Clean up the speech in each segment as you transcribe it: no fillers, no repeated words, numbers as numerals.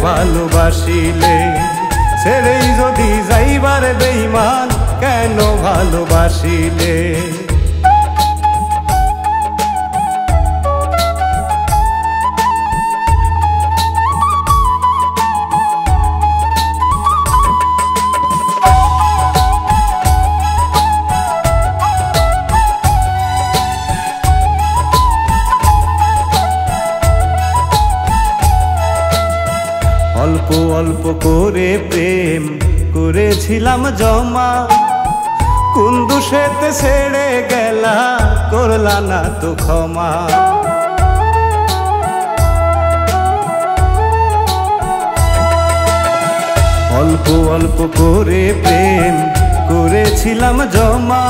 ভালোবাসিলে, ছেড়েই যদি যাইবার বেঈমান কেন ভালোবাসিলে। অল্প অল্প করে প্রেম করেছিলাম জমা, কোন দোষেতে ছেড়ে গেলা করলা না তো ক্ষমা। অল্প অল্প করে প্রেম করেছিলাম জমা,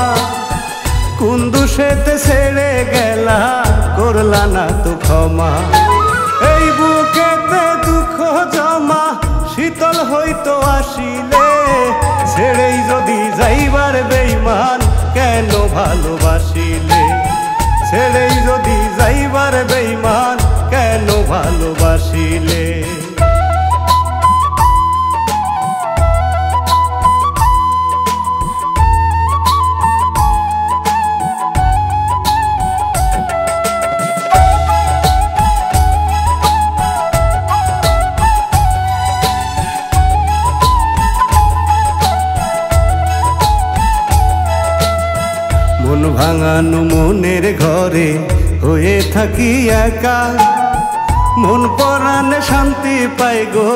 কোন দোষেতে ছেড়ে গেলা করলা না তো ক্ষমা। এই বুকেতে দুঃখ জমা শীতল হইতো আসিলে, ছেড়েই যদি যাইবার বেঈমান কেন ভালোবাসিলে, ছেড়েই যদি যাইবার বেঈমান কেন ভালোবাসিলে। মন ভাঙানো মনের ঘরে হয়ে থাকি একা, মন পরাণে শান্তি পাই গো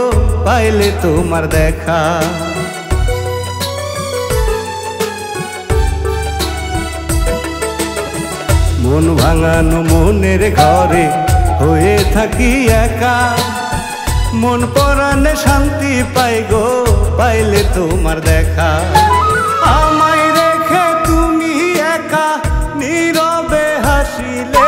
পাইলে তোমার দেখা। মন ভাঙানো মনের ঘরে হয়ে থাকি একা, মন পরাণে শান্তি পাই গো পাইলে তোমার দেখা। আমায় রেখে তুমি একা নীরবে হাসিলে,